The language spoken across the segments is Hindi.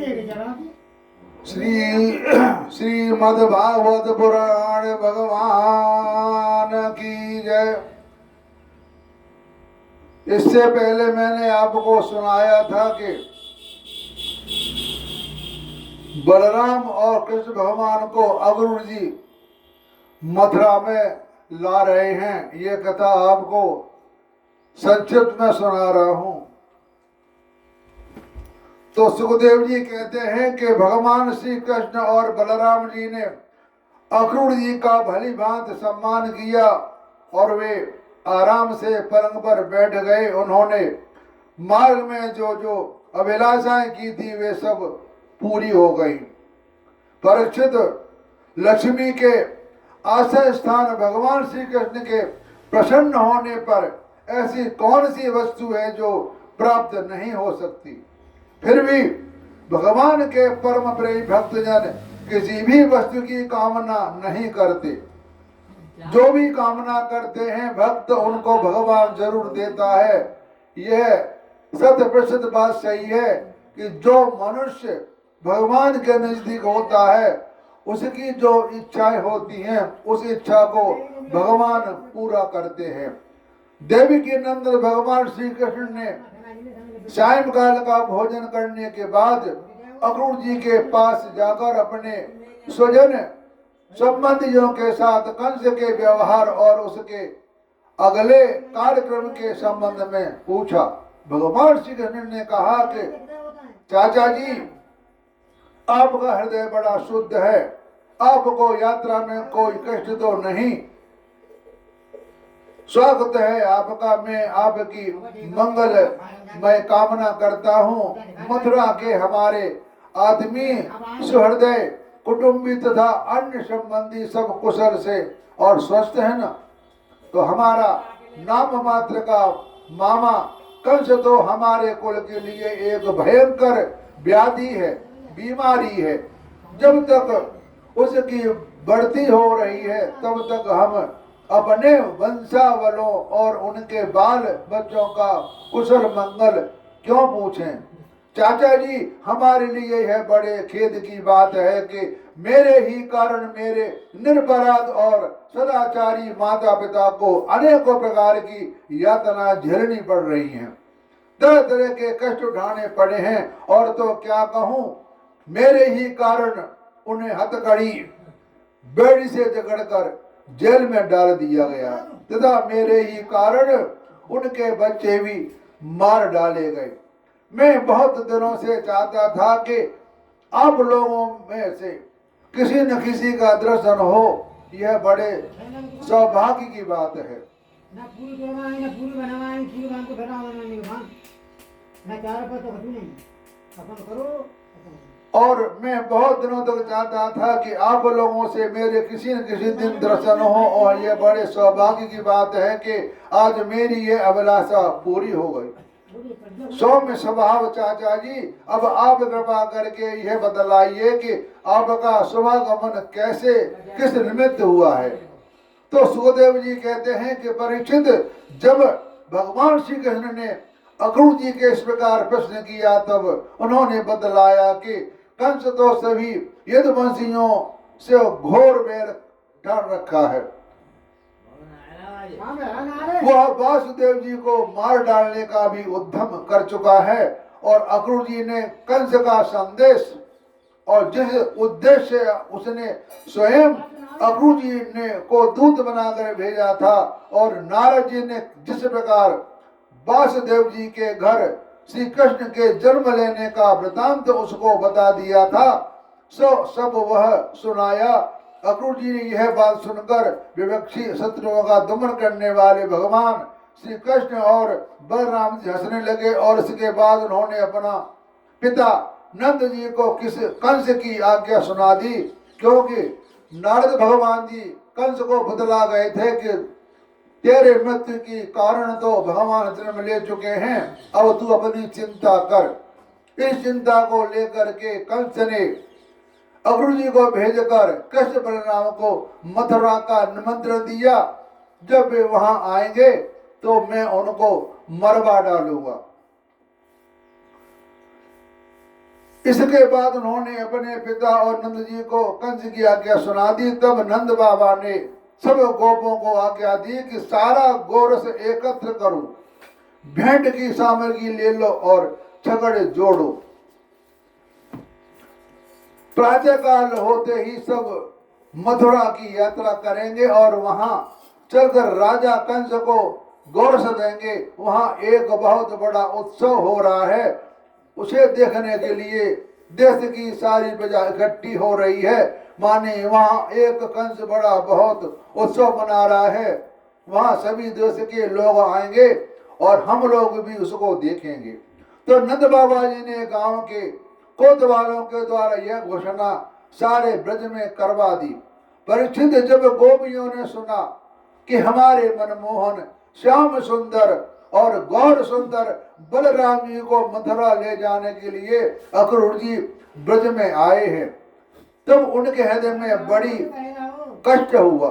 श्रीमद् भागवत पुराण भगवान की जय। इससे पहले मैंने आपको सुनाया था कि बलराम और कृष्ण भगवान को अक्रूर जी मथुरा में ला रहे हैं। ये कथा आपको संक्षिप्त में सुना रहा हूं। तो सुखदेव जी कहते हैं कि भगवान श्री कृष्ण और बलराम जी ने अक्रूर जी का भली भांति सम्मान किया और वे आराम से पलंग पर बैठ गए। उन्होंने मार्ग में जो जो अभिलाषाएं की थी वे सब पूरी हो गई। परीक्षित, लक्ष्मी के आश्रय स्थान भगवान श्री कृष्ण के प्रसन्न होने पर ऐसी कौन सी वस्तु है जो प्राप्त नहीं हो सकती। फिर भी भगवान के परम प्रेमी भक्तजन किसी भी वस्तु की कामना नहीं करते। जो भी कामना करते हैं भक्त उनको भगवान जरूर देता है। यह 100% बात सही है कि जो मनुष्य भगवान के नजदीक होता है उसकी जो इच्छाएं होती हैं उस इच्छा को भगवान पूरा करते हैं। देवी के नंदन भगवान श्री कृष्ण ने सायंकाल का भोजन करने के बाद अक्रूर जी के पास जाकर अपने स्वजन संबंधियों के साथ कंस के व्यवहार और उसके अगले कार्यक्रम के संबंध में पूछा। भगवान श्री कृष्ण ने कहा कि चाचा जी, आपका हृदय बड़ा शुद्ध है, आपको यात्रा में कोई कष्ट तो नहीं। स्वागत है आपका। मैं आपकी मंगल मैं कामना करता हूँ। मथुरा के हमारे आदमी सुहृदय कुटुंबी तथा अन्य संबंधी सब कुशल से और स्वस्थ है न। तो हमारा नाम मात्र का मामा कंस तो हमारे कुल के लिए एक भयंकर व्याधि है, बीमारी है। जब तक उसकी बढ़ती हो रही है तब तक हम अपने वंशावलों और उनके बाल बच्चों का कुशल मंगल क्यों पूछें। चाचा जी, हमारे लिए यह बड़े खेद की बात है कि मेरे ही कारण मेरे निरपराध और सदाचारी माता पिता को अनेकों प्रकार की यातना झेलनी पड़ रही हैं। तरह तरह के कष्ट उठाने पड़े हैं और तो क्या कहूँ, मेरे ही कारण उन्हें हथकड़ी बेड़ी से जकड़कर जेल में डाल दिया गया तथा मेरे ही कारण उनके बच्चे भी मार डाले गए। मैं बहुत दिनों से चाहता था कि आप लोगों में से किसी न किसी का दर्शन हो। यह बड़े सौभाग्य की बात है। और मैं बहुत दिनों तक चाहता था कि आप लोगों से मेरे किसी न किसी दिन दर्शन हो और यह बड़े सौभाग्य की बात है कि आज मेरी ये अभिलाषा पूरी हो गई। सौम्य स्वभाव चाचा जी, अब आप कृपा करके यह बतलाइए कि आपका शुभागमन कैसे किस निमित्त हुआ है। तो सुखदेव जी कहते हैं कि परीक्षित, जब भगवान श्री कृष्ण ने अक्रूर जी के इस प्रकार प्रश्न किया तब उन्होंने बतलाया कि कंस तो सभी यदुवंशियों से घोर बैर ठान रखा है। वह वासुदेव जी को मार डालने का भी उद्यम कर चुका है और अक्रूर जी ने कंस का संदेश और जिस उद्देश्य उसने स्वयं अक्रूर जी ने को दूत बनाकर भेजा था और नारद जी ने जिस प्रकार वासुदेव जी के घर श्री कृष्ण के जन्म लेने का वृतांत उसको बता दिया था, सो सब वह सुनाया। अक्रूर जी ने यह बात सुनकर विवक्षी शत्रुओं का दमन करने वाले भगवान श्री कृष्ण और बलराम जी हंसने लगे और इसके बाद उन्होंने अपना पिता नंद जी को किस कंस की आज्ञा सुना दी, क्योंकि नारद भगवान जी कंस को बतला गए थे कि तेरे मृत्यु की कारण तो भगवान जन्म ले चुके हैं, अब तू अपनी चिंता कर। इस चिंता को लेकर के कंस ने अक्रूर जी को भेजकर कृष्ण बलराम को मथुरा का निमंत्रण दिया। जब वे वहां आएंगे तो मैं उनको मरवा डालूंगा। इसके बाद उन्होंने अपने पिता और नंद जी को कंस की आज्ञा सुना दी। तब नंद बाबा ने सब गोपों को आज्ञा दी कि सारा गोरस एकत्र करो, भेंट की सामग्री ले लो और छगड़े जोड़ो। प्रातः काल होते ही सब मथुरा की यात्रा करेंगे और वहां चलकर राजा कंस को गोरस देंगे। वहां एक बहुत बड़ा उत्सव हो रहा है, उसे देखने के लिए देश की सारी प्रजा इकट्ठी हो रही है। माने वहां एक कंस बड़ा बहुत उत्सव मना रहा है, वहां सभी देश के लोग आएंगे और हम लोग भी उसको देखेंगे। तो नंद बाबा जी ने गांव के कोतवालों के द्वारा यह घोषणा सारे ब्रज में करवा दी। परीक्षित जब गोपियों ने सुना कि हमारे मनमोहन श्याम सुंदर और गौर सुंदर बलराम जी को मथुरा ले जाने के लिए अक्रूर जी ब्रज में आए हैं, तब उनके हृदय में बड़ी कष्ट हुआ,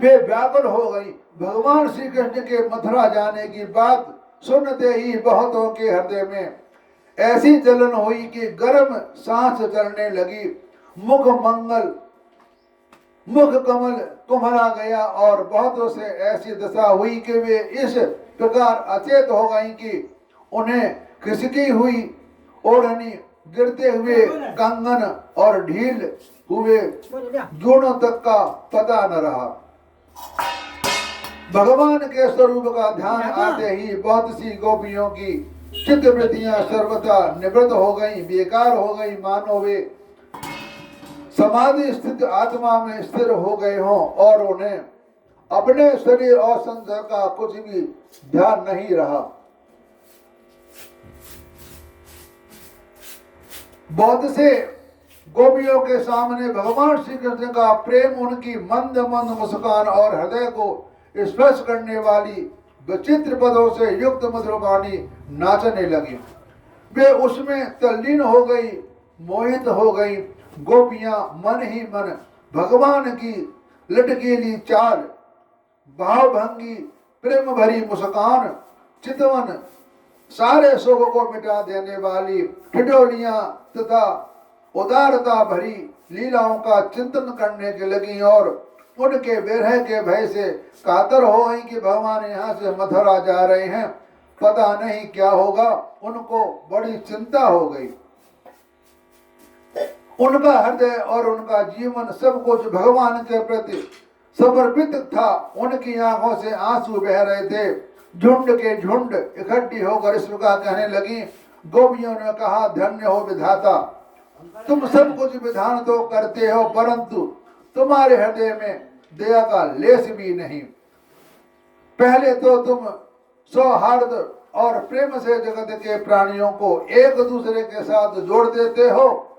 वे व्याकुल हो गई। भगवान श्री कृष्ण के मथुरा जाने की बात सुनते ही बहुतों के हृदय में ऐसी जलन हुई कि गर्म सांस चलने लगी, मुख कमल तुम्हारा गया और बहुतों से ऐसी दशा हुई कि वे इस प्रकार अचेत हो गई कि उन्हें खिसकी हुई ओढ़नी, गिरते हुए कंगन और ढील हुए जोड़ों तक का पता न रहा। भगवान के स्वरूप का ध्यान आते ही बहुत सी गोपियों की चित्तवृत्तियां सर्वथा निवृत्त हो गई, बेकार हो गई, मानो वे समाधि स्थित आत्मा में स्थिर हो गए हों और उन्हें अपने शरीर और संसार का कुछ भी ध्यान नहीं रहा। बहुत से गोपियों के सामने भगवान श्री कृष्ण का प्रेम, उनकी मंद मंद मुस्कान और हृदय को स्पर्श करने वाली विचित्र पदों से युक्त मधुर वाणी नाचने लगी। वे उसमें तल्लीन हो गई, मोहित हो गई। गोपियां मन ही मन भगवान की लटकीली चाल, भावभंगी, प्रेम भरी मुस्कान, चितवन, सारे सुख को मिटा देने वाली ठिठोलियां तथा उदारता भरी लीलाओं का चिंतन करने के लगी और उनके विरह के भय से कातर हो गई कि भगवान यहाँ से मथुरा जा रहे हैं, पता नहीं क्या होगा। उनको बड़ी चिंता हो गई। उनका हृदय और उनका जीवन सब कुछ भगवान के प्रति समर्पित था। उनकी आंखों से आंसू बह रहे थे। झुंड के झुंड इकट्ठी होकर इस प्रकार कहने लगी। गोपियों ने कहा, धन्य हो विधाता, तुम सब कुछ विधान तो करते हो, परंतु तुम्हारे हृदय में दया का लेस भी नहीं। पहले तो तुम सौहार्द और प्रेम से जगत के प्राणियों को एक दूसरे के साथ जोड़ देते हो,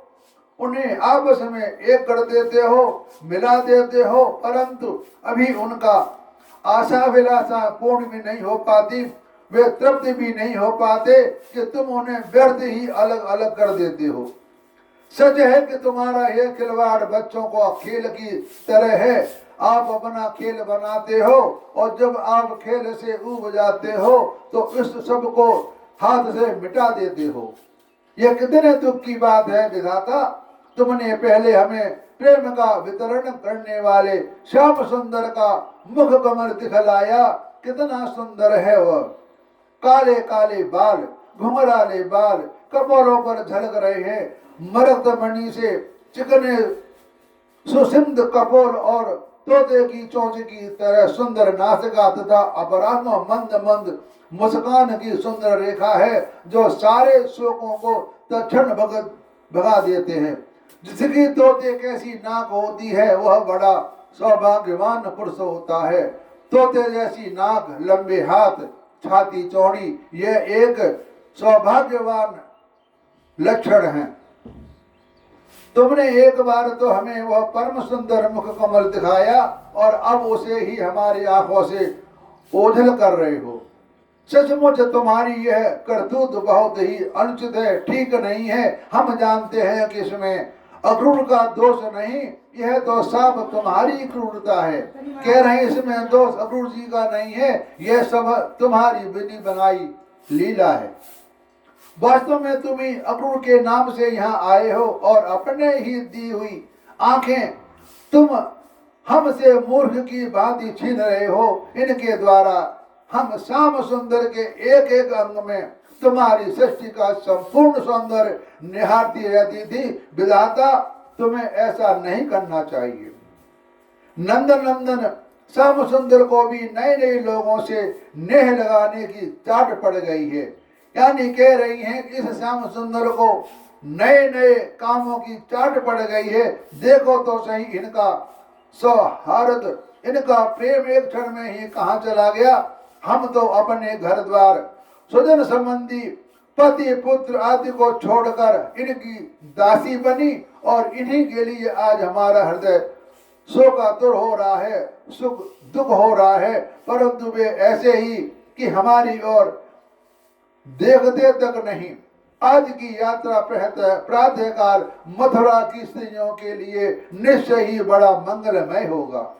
उन्हें आपस में एक कर देते हो, मिला देते हो, परंतु अभी उनका आशाभिलाषा पूर्ण भी नहीं हो पाती, वे तृप्त भी नहीं हो पाते कि तुम उन्हें व्यर्थ ही अलग अलग कर देते हो। सच है कि तुम्हारा यह खिलवाड़ बच्चों को खेल की तरह है। आप अपना खेल बनाते हो और जब आप खेल से ऊब जाते हो तो इस सब को हाथ से मिटा देते हो। यह कितने दुख की बात है विधाता, तुमने पहले हमें प्रेम का वितरण करने वाले श्याम सुंदर का मुख कमल दिखलाया। कितना सुंदर है वह, काले काले बाल, घुंघराले बाल कपोलों पर झलक रहे हैं। मरकत मणि से चिकने सुसिंद कपोल और तोते की चोंच की तरह सुंदर नासिका तथा अपराह्न मंद मंद मुस्कान की सुंदर रेखा है जो सारे शोकों को तत्क्षण भगा देते हैं। जिसकी तोते कैसी नाक होती है वह बड़ा सौभाग्यवान पुरुष होता है। तोते जैसी नाक, लंबे हाथ, छाती चौड़ी, यह एक सौभाग्यवान लक्षण है। तुमने एक बार तो हमें वह परम सुंदर मुख कमल दिखाया और अब उसे ही हमारी आंखों से ओझल कर रहे हो। सचमुच तुम्हारी यह करतूत बहुत ही अनुचित है, ठीक नहीं है। हम जानते हैं कि इसमें अक्रूर का दोष नहीं, यह तो साफ तुम्हारी क्रूरता है। कह रहे हैं इसमें दोष अक्रूर जी का नहीं है, यह सब तुम्हारी विधि बनाई लीला है। वास्तव में तुम ही अक्रूर के नाम से यहाँ आए हो और अपने ही दी हुई आंखें तुम हमसे मूर्ख की भांति छीन रहे हो। इनके द्वारा हम श्याम सुंदर के एक एक अंग में तुम्हारी सृष्टि का संपूर्ण सौंदर्य निहारती रहती थी। विधाता, तुम्हें ऐसा नहीं करना चाहिए। नंदन नंदन श्याम सुंदर को भी नए नए लोगों से नेह लगाने की चाट पड़ गई है। यानी कह रही हैं कि इस श्याम सुंदर को नए नए कामों की चाट पड़ गई है। देखो तो सही इनका सौहार्द, इनका प्रेम एक क्षण में ही कहाँ चला गया। हम तो अपने घर द्वार, स्वजन संबंधी, पति पुत्र आदि को छोड़कर इनकी दासी बनी और इन्हीं के लिए आज हमारा हृदय शोकातुर हो रहा है, सुख दुख हो रहा है। परंतु वे ऐसे ही कि हमारी ओर देखते तक नहीं। आज की यात्रा प्रातःकाल मथुरा की स्त्रियों के लिए निश्चय ही बड़ा मंगलमय होगा।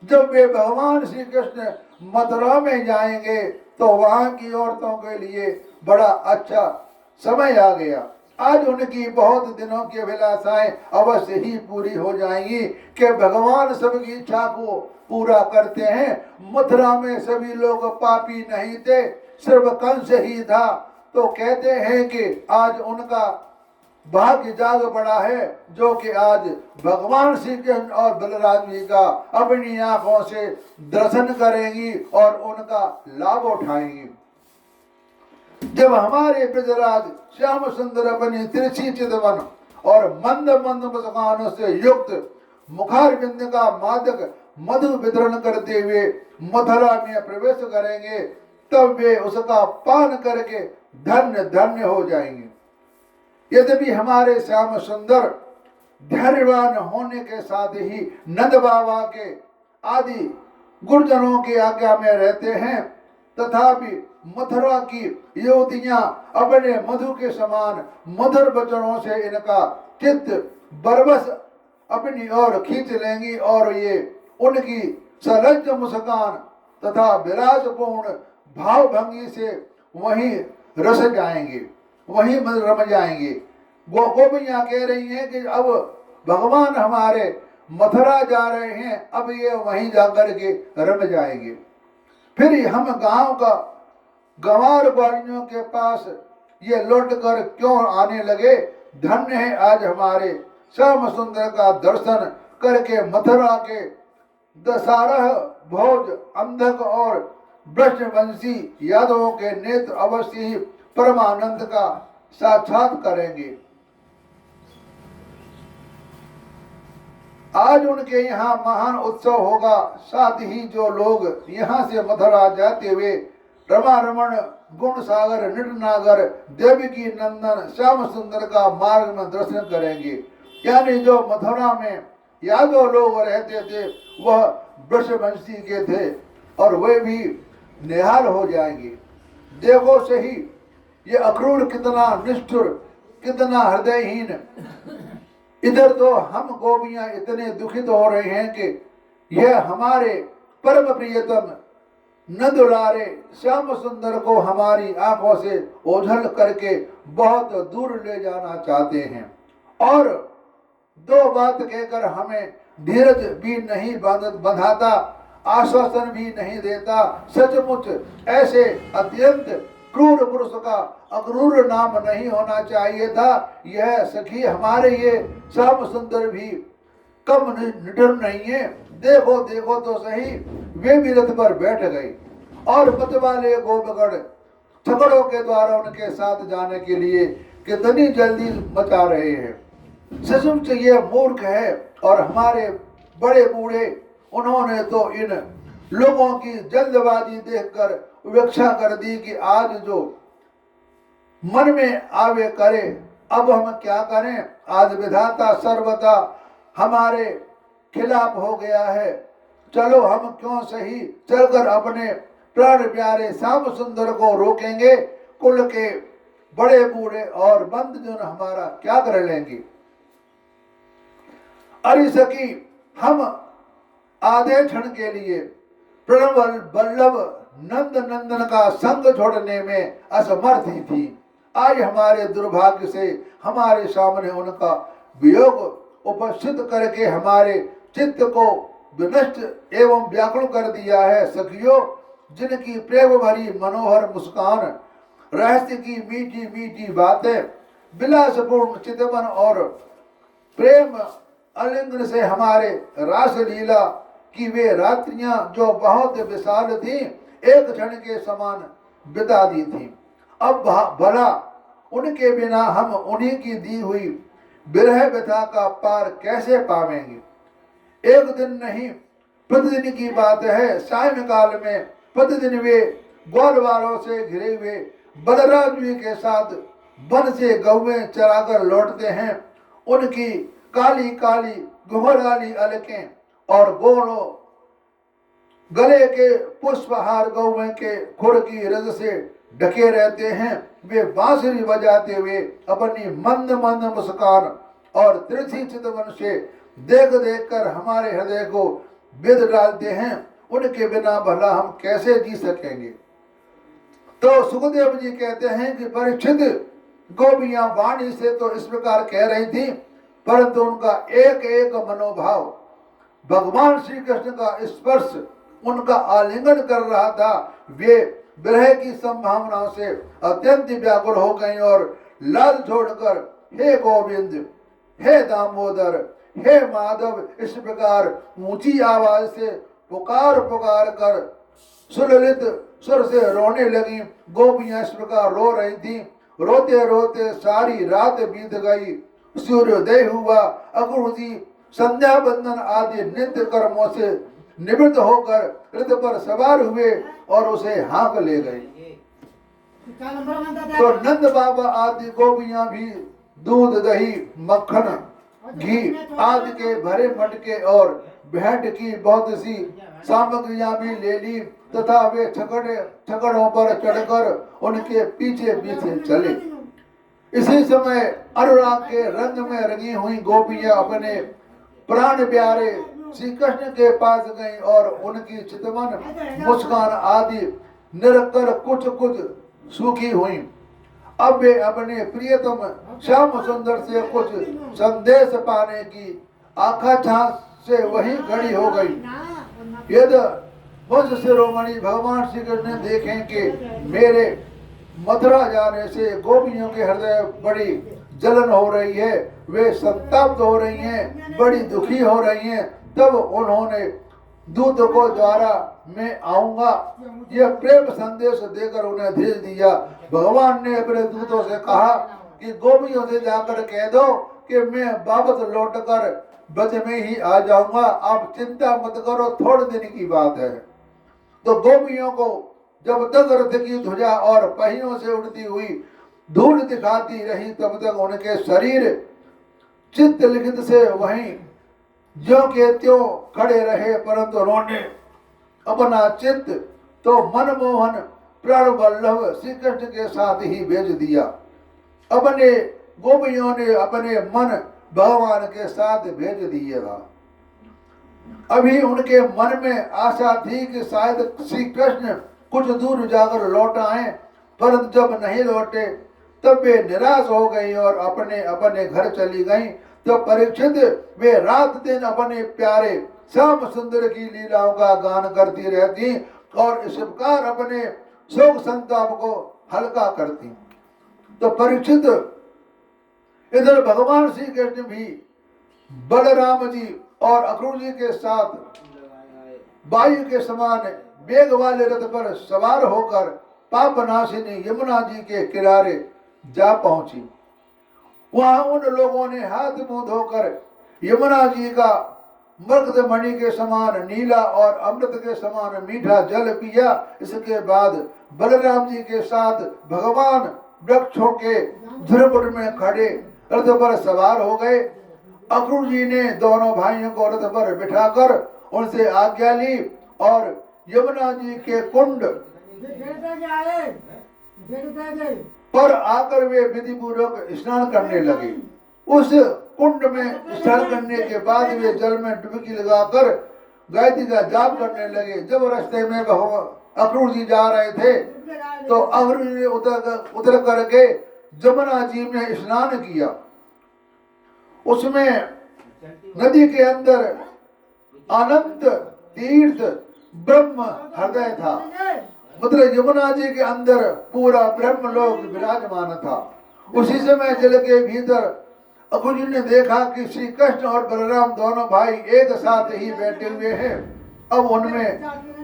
जब वे भगवान श्री कृष्ण मथुरा में जाएंगे तो वहां की औरतों के लिए बड़ा अच्छा समय आ गया। आज उनकी बहुत दिनों की अभिलाषाएं अवश्य ही पूरी हो जाएंगी कि भगवान सबकी इच्छा को पूरा करते हैं। मथुरा में सभी लोग पापी नहीं थे, सिर्फ कंस ही था। तो कहते हैं कि आज उनका भाग्य जाग पड़ा है, जो कि आज भगवान श्री कृष्ण और बलराम जी का अपनी आंखों से दर्शन करेंगी और उनका लाभ उठाएंगी। जब हमारे ब्रजराज श्याम सुंदर अपनी तिरछी चितवन और मंद मंद मुस्कानों से युक्त मुखारबिंद का मादक मधु वितरण करते हुए मथुरा में प्रवेश करेंगे, तब वे उसका पान करके धन्य धन्य हो जाएंगे। यद्यपि हमारे श्याम सुंदर धैर्यवान होने के साथ ही नंद बाबा के आदि गुरुजनों की आज्ञा में रहते हैं, तथापि मथुरा की युवतियां अपने मधु के समान मधुर वचनों से इनका चित्त बरबस अपनी ओर खींच लेंगी और ये उनकी सलज्ज मुस्कान तथा विलासपूर्ण भावभंगी से वहीं रस जाएंगे, वहीं रम जाएंगे। गोपियां कह रही हैं कि अब भगवान हमारे मथुरा जा रहे हैं, अब ये वहीं जाकर के रम जाएंगे। फिर हम गांव का गंवार ग्वालियों के पास ये लौट कर क्यों आने लगे। धन्य है आज हमारे श्याम सुंदर का दर्शन करके मथुरा के दशहरा भोज अंधक और ब्रजवंशी यादवों के नेत्र अवश्य ही परमानंद का साक्षात करेंगे। आज उनके यहाँ महान उत्सव होगा। साथ ही जो लोग यहाँ से मथुरा जाते हुए रमा रमण गुण सागर नटनागर देवकी नंदन श्याम सुंदर का मार्ग में दर्शन करेंगे, यानी जो मथुरा में यादव लोग रहते थे वह ब्रजवंशी के थे और वे भी निहाल हो जाएंगे। देखो सही ये अक्रूर कितना निष्ठुर, कितना हृदयहीन। इधर तो हम गोपियां इतने दुखित हो रहे हैं कि यह हमारे परम प्रियतम नंदुलारे श्याम सुंदर को हमारी आंखों से ओझल करके बहुत दूर ले जाना चाहते हैं और दो बात कहकर हमें धीरज भी नहीं बंधाता, आश्वासन भी नहीं देता। सचमुच ऐसे अत्यंत क्रूर पुरुष का अक्रूर नाम नहीं होना चाहिए था। यह सखी हमारे ये श्याम सुंदर भी कम निडर नहीं है। देखो देखो तो सही, वे भी रथ पर बैठ गए और मतवाले गोपगढ़ छकड़ों के द्वारा उनके साथ जाने के लिए कितनी जल्दी मचा रहे हैं। सचमुच ये मूर्ख है और हमारे बड़े बूढ़े उन्होंने तो इन लोगों की जल्दबाजी देखकर उपेक्षा कर दी कि आज जो मन में आवे करे, अब हम क्या करें। आज विधाता सर्वदा हमारे खिलाफ हो गया है। चलो हम क्यों सही चलकर अपने प्राण प्यारे श्याम सुंदर को रोकेंगे। कुल के बड़े बूढ़े और बंधुजन हमारा क्या कर लेंगे। अरे सखी, हम आधे क्षण के लिए प्रणव बल्लभ नंद नंदन का संग छोड़ने में असमर्थ ही थी। आज हमारे दुर्भाग्य से हमारे सामने उनका वियोग उपस्थित करके हमारे चित्त को विनष्ट एवं व्याकुल कर दिया है। सखियों, जिनकी प्रेम भरी मनोहर मुस्कान, रहस्य की मीठी मीठी बातें, विलासपूर्ण चितवन और प्रेम आलिंगन से हमारे रास लीला की वे रात्रियां जो बहुत विशाल थी, एक क्षण के समान बिता दी थी। अब भला उनके बिना हम उन्हीं की दी हुई विरह व्यथा का पार कैसे पावेंगे। एक दिन नहीं, प्रतिदिन की बात है। सायंकाल में प्रतिदिन वे ग्वालवालों से घिरे हुए बलराम जी के साथ वन से गौवें चराकर लौटते हैं। उनकी काली काली घुंघराली अलकें और गोलों गले के पुष्पहार गौवें के खुर की रज से ढके रहते हैं। वे बांसुरी बजाते हुए अपनी मंद मंद मुस्कान और तिरछी चितवन से देख देख कर हमारे हृदय को बेध डालते हैं। उनके बिना भला हम कैसे जी सकेंगे। तो सुखदेव जी कहते हैं कि परीक्षित, गोपियां वाणी से तो इस प्रकार कह रही थी, परंतु उनका एक एक मनोभाव भगवान श्री कृष्ण का स्पर्श उनका आलिंगन कर रहा था। वे विरह की संभावनाओं से अत्यंत व्याकुल हो गई और लाल छोड़कर हे गोविंद, हे दामोदर, हे माधव, इस प्रकार ऊंची आवाज से पुकार पुकार कर सुललित सुर से रोने लगी। गोपियां इस प्रकार रो रही थी। रोते रोते सारी रात बीत गई। सूर्योदय हुआ। अक्रूर जी संध्या बंदन आदि नित्य कर्मों से निवृत्त होकर रथ पर सवार हुए और उसे हाँक ले गए। तो नंद बाबा आदि गोपियां भी दूध, दही, मक्खन, घी आदि के भरे मटके और भेंट की बहुत सी सामग्रियां भी ले ली तथा वे छकड़ों पर चढ़कर उनके पीछे पीछे चले। इसी समय अनुराग के रंग में रंगी हुई गोपियां अपने प्राण प्यारे श्री कृष्ण के पास गईं और उनकी चितवन मुस्कान आदि निरकर कुछ कुछ सूखी हुई। अब वे अपने प्रियतम श्याम सुंदर से कुछ संदेश पाने की आकांक्षा से वही खड़ी हो गई। यदि वंश शिरोमणि भगवान श्री कृष्ण देखें कि मेरे मथुरा जाने से गोपियों के हृदय बड़ी जलन हो रही है, वे संताप्त हो रही हैं, बड़ी दुखी हो रही हैं, तब उन्होंने दूत को द्वारा मैं आऊंगा यह प्रेम संदेश देकर उन्हें भेज दिया। भगवान ने अपने दूतों से कहा कि गोपियों से जाकर कह दो कि मैं वापस लौटकर ब्रज में ही आ जाऊंगा, आप चिंता मत करो, थोड़े दिन की बात है। तो गोपियों को जब तक रथ की ध्वजा और पहियों से उड़ती हुई धूल दिखाती रही तब तक उनके शरीर चित्त लिखित से वहीं ज्यों के त्यों खड़े रहे, परंतु उन्होंने अपना चित्त तो मनमोहन प्राण वल्लभ श्री कृष्ण के साथ ही भेज दिया। अपने गोपियों ने अपने मन भगवान के साथ भेज दिया था। अभी उनके मन में आशा थी कि शायद श्री कृष्ण कुछ दूर जाकर लौट आए, परंतु जब नहीं लौटे तब वे निराश हो गई और अपने अपने घर चली गईं। तो परीक्षित वे रात दिन अपने प्यारे श्याम सुंदर की लीलाओं का गान करती रहती और इस प्रकार अपने शोक संताप को हल्का करती। तो परीक्षित इधर भगवान श्री कृष्ण भी बलराम जी और अक्रूर जी के साथ वायु के समान वेग वाले रथ पर सवार होकर पापनाशिनी यमुना जी के किनारे जा पहुंची। वहां उन लोगों ने हाथ मुंह धोकर यमुना जी का मरकत मणि के समान नीला और अमृत के समान मीठा जल पिया। इसके बाद बलराम जी के साथ भगवान वृक्षों के ध्रुव में खड़े रथ पर सवार हो गए। अक्रूर जी ने दोनों भाइयों को रथ पर बिठाकर उनसे आज्ञा ली और यमुना जी के कुंड पर आकर वे विधि पूर्वक स्नान करने लगे। उस कुंड में स्नान करने के बाद वे जल में डुबकी लगाकर गायत्री का जाप करने लगे। जब रास्ते में अक्रूर जी जा रहे थे तो अक्रूर जी उतर करके जमुना जी में स्नान किया। उसमें नदी के अंदर अनंत तीर्थ ब्रह्म हृदय था, मतलब यमुना जी के अंदर पूरा ब्रह्म लोक विराजमान था। उसी समय जल के भीतर अकुल जी ने देखा कि श्री कृष्ण और बलराम दोनों भाई एक साथ ही बैठे हुए हैं। अब उनमें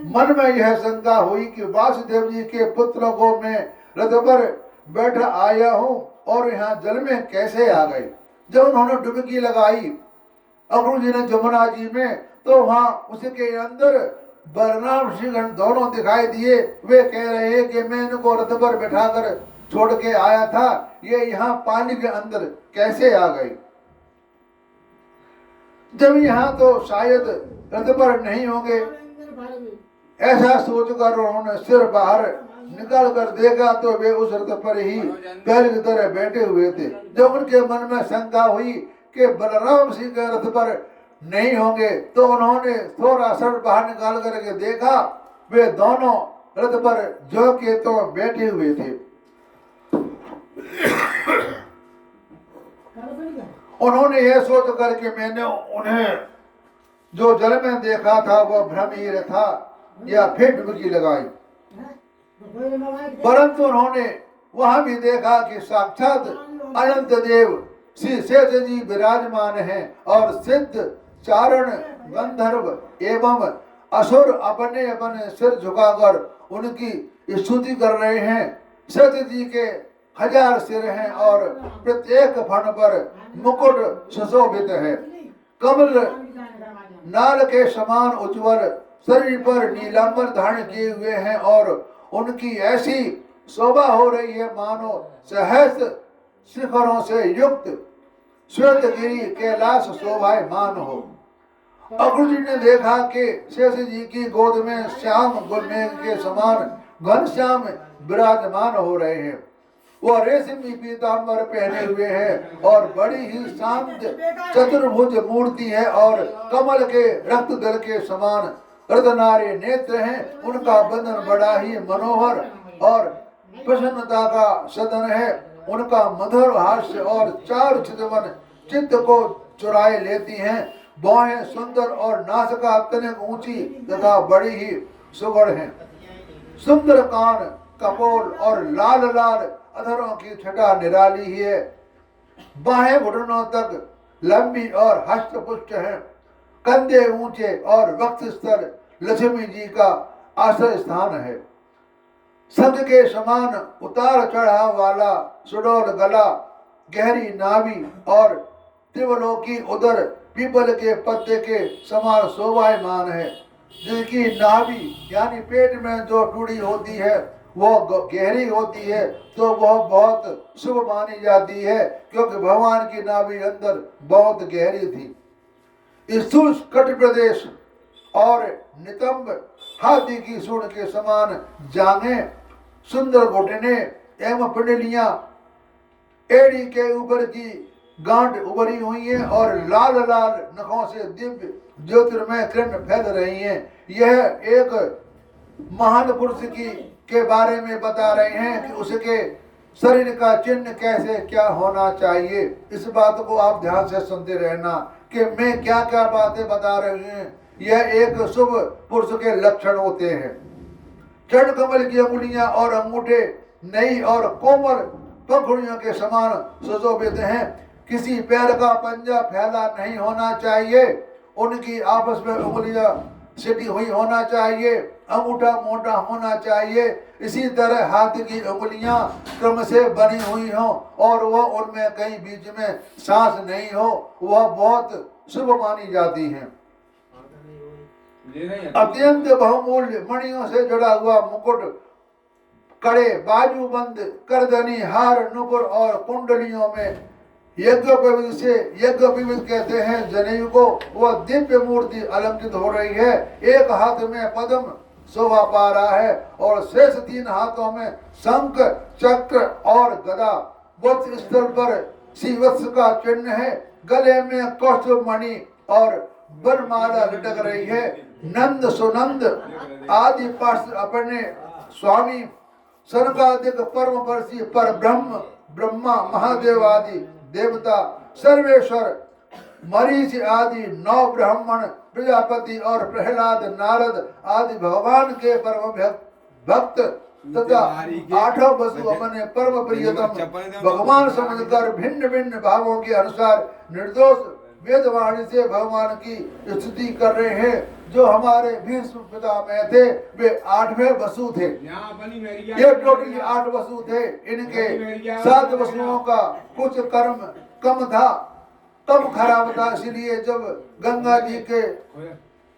मन में यह शंका हुई कि वासुदेव जी के पुत्रों को मैं रथ पर बैठा आया हूँ और यहाँ जल में कैसे आ गए। जब उन्होंने डुबकी लगाई अकुल जी ने जमुना जी में, तो वहाँ उसके अंदर बलराम श्रीगण दोनों दिखाई दिए। वे कह रहे हैं कि मैं इनको रथ पर बैठाकर छोड़ के आया था, ये यहाँ पानी के अंदर कैसे आ गए। जब यहाँ तो शायद रथ पर नहीं होंगे, ऐसा सोचकर उन्होंने सिर बाहर निकाल कर देखा तो वे उस रथ पर ही पैर की तरह बैठे हुए थे। जब उनके मन में शंका हुई कि बलराम सिंह के रथ पर नहीं होंगे, तो उन्होंने थोड़ा सर बाहर निकाल करके देखा, वे दोनों रथ पर जो के तो बैठे हुए थे। उन्होंने यह सोच कर के मैंने उन्हें जो जल में देखा था वह भ्रम ही था या फिर डुबकी लगाई, परंतु उन्होंने वहां भी देखा कि साक्षात अनंत देव श्री शेष जी विराजमान हैं और सिद्ध चारण गंधर्व एवं असुर अपने अपने सिर झुकाकर उनकी स्तुति कर रहे हैं। शेष जी के 1000 सिर हैं और प्रत्येक फण पर मुकुट सुशोभित है। कमल नाल के समान उज्ज्वल शरीर पर नीलांबर धारण किए हुए हैं और उनकी ऐसी शोभा हो रही है मानो सहस्त्र शिखरों से युक्त श्वेतगिरी कैलाश शोभायमान हो। अकुल जी ने देखा कि शेष जी की गोद में श्याम गुलमेघ के समान घनश्याम विराजमान हो रहे हैं। वो रेशमी पीताम्बर पहने हुए हैं और बड़ी ही शांत चतुर्भुज मूर्ति है और कमल के रक्त दल के समान रत्नारे नेत्र हैं। उनका बंधन बड़ा ही मनोहर और प्रसन्नता का सदन है। उनका मधुर हास्य और चार चितवन चित्त को चुराए लेती हैं। बाहें सुंदर और नासिका अत्यंत ऊंची तथा बड़ी ही सुगढ़ हैं। सुंदर कान कपोल और लाल लाल अधरों की छटा निराली ही है। बाहें घुटनों तक लंबी और हस्त पुष्ट हैं। कंधे ऊंचे और वक्ष स्थल लक्ष्मी जी का आश्रय स्थान है। संघ के समान उतार चढ़ाव वाला सुडौल गला, गहरी नाभि और त्रिवलोकी उदर पीपल के पत्ते के समान शोभायमान है। जिसकी नाभि यानी पेट में जो टूड़ी होती है वो गहरी होती है तो वह बहुत शुभ मानी जाती है, क्योंकि भगवान की नाभि अंदर बहुत गहरी थी। स्थूल कट प्रदेश और नितंब हाथी की सूंड के समान जांघें, सुंदर घुटने एवं पिंडलियां, एड़ी के ऊपर की गांठ उभरी हुई है और लाल लाल नखों से दिव्य ज्योतिर्मय किरण फैल रही हैं। यह एक महान पुरुष की के बारे में बता रहे हैं कि उसके शरीर का चिन्ह कैसे क्या होना चाहिए। इस बात को आप ध्यान से सुनते रहना कि मैं क्या क्या बातें बता रही हूँ। यह एक शुभ पुरुष के लक्षण होते हैं। चरण कमल की अंगुलियां और अंगूठे नई और कोमल पंखुड़ियों के समान सुशोभित हैं। किसी पैर का पंजा फैला नहीं होना चाहिए। उनकी आपस में उंगलियां सिटी हुई होना चाहिए। अंगूठा मोटा होना चाहिए। इसी तरह हाथ की उंगलियां क्रम से बनी हुई हो और वह उनमें कहीं बीच में सांस नहीं हो, वह बहुत शुभ मानी जाती हैं। अत्यंत बहुमूल्य मणियों से जुड़ा हुआ मुकुट, कड़े, बाजूबंद, करदनी, हार, नुपुर और कुंडलियों में यज्ञोपवीत से यज्ञोपवीत कहते हैं जनेऊ को, वह दिव्य मूर्ति अलंकृत हो रही है। एक हाथ में पद्म शोभा पा रहा है और शेष 3 हाथों में शंख, चक्र और गदा। वत्स स्थल पर श्रीवत्स का चिन्ह है। गले में कौस्तुभ मणि और वरमाला लटक रही है। नंद सुनंद आदि पार्षद अपने स्वामी सनकादिक परम पर्षि पर ब्रह्म ब्रह्मा महादेव आदि देवता सर्वेश्वर मरीचि आदि 9 ब्राह्मण प्रजापति और प्रहलाद नारद आदि भगवान के परम भक्त तथा 8 वसु अपने परम प्रियतम भगवान समझकर भिन्न भिन्न भावों के अनुसार निर्दोष वेदवाणी से भगवान की स्तुति कर रहे हैं। जो हमारे भीष्म पितामह थे वे 8वें वसु थे। ये टोटली 8 वसु थे। इनके 7 वसुओं का कुछ कर्म कम था, कम खराब था, इसलिए जब गंगा जी के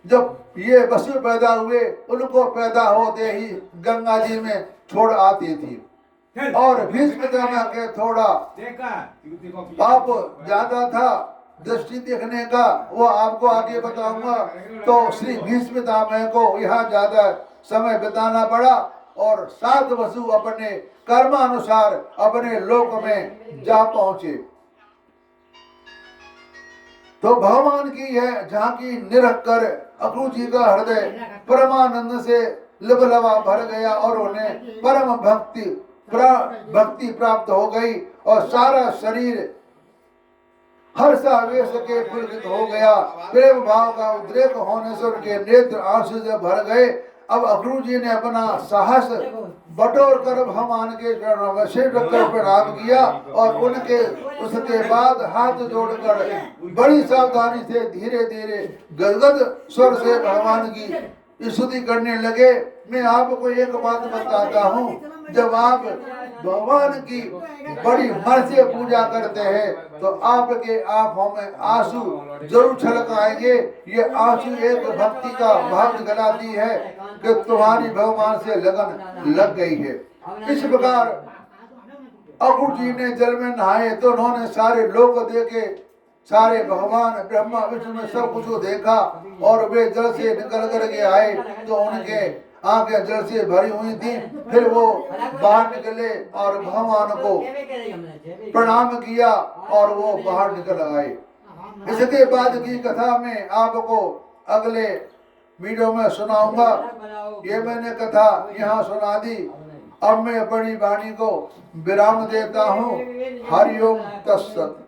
जब ये वसु पैदा हुए उनको पैदा होते ही गंगा जी में छोड़ आती थी। और भीष्म पितामह के थोड़ा पाप ज्यादा था दृष्टि देखने का, वो आपको आगे बताऊंगा। तो श्री भीष्म पितामह को यहाँ ज्यादा समय बिताना पड़ा और 7 वसु अपने कर्मानुसार अपने लोक में जा पहुंचे। तो भगवान की है झांकी निरख कर अक्रूर जी का हृदय परमानंद से लबलबा भर गया और उन्हें परम भक्ति प्राप्त हो गई और सारा शरीर हर्षावेश के पुलकित हो गया। प्रेम भाव का उद्रेक होने से उनके नेत्र आंसू से भर गए। अब अक्रूर जी ने अपना साहस बटोर कर भगवान के चरणों में सिर रखकर प्रणाम किया और उसके बाद हाथ जोड़कर बड़ी सावधानी से धीरे धीरे गदगद स्वर से भगवान की स्तुति करने लगे। मैं आपको एक बात बताता हूँ, जब आप भगवान की बड़ी मन से पूजा करते हैं तो आपके आंखों में आंसू जरूर छलक आएंगे। ये आंसू एक भक्ति का भाव दिखलाती है कि तुम्हारी भगवान से लगन लग गई है। इस प्रकार अक्रूर जी ने जल में नहाए तो उन्होंने सारे लोक देखे, सारे भगवान ब्रह्मा विष्णु में सब कुछ देखा और वे जल से निकल करके आए तो उनके आंखें जल से भरी हुई थी। फिर वो बाहर निकले और भगवान को प्रणाम किया और वो बाहर निकल आए। इसके बाद की कथा में आपको अगले वीडियो में सुनाऊंगा। ये मैंने कथा यहाँ सुना दी। अब मैं अपनी वाणी को विराम देता हूँ। हरिओम तत्सत।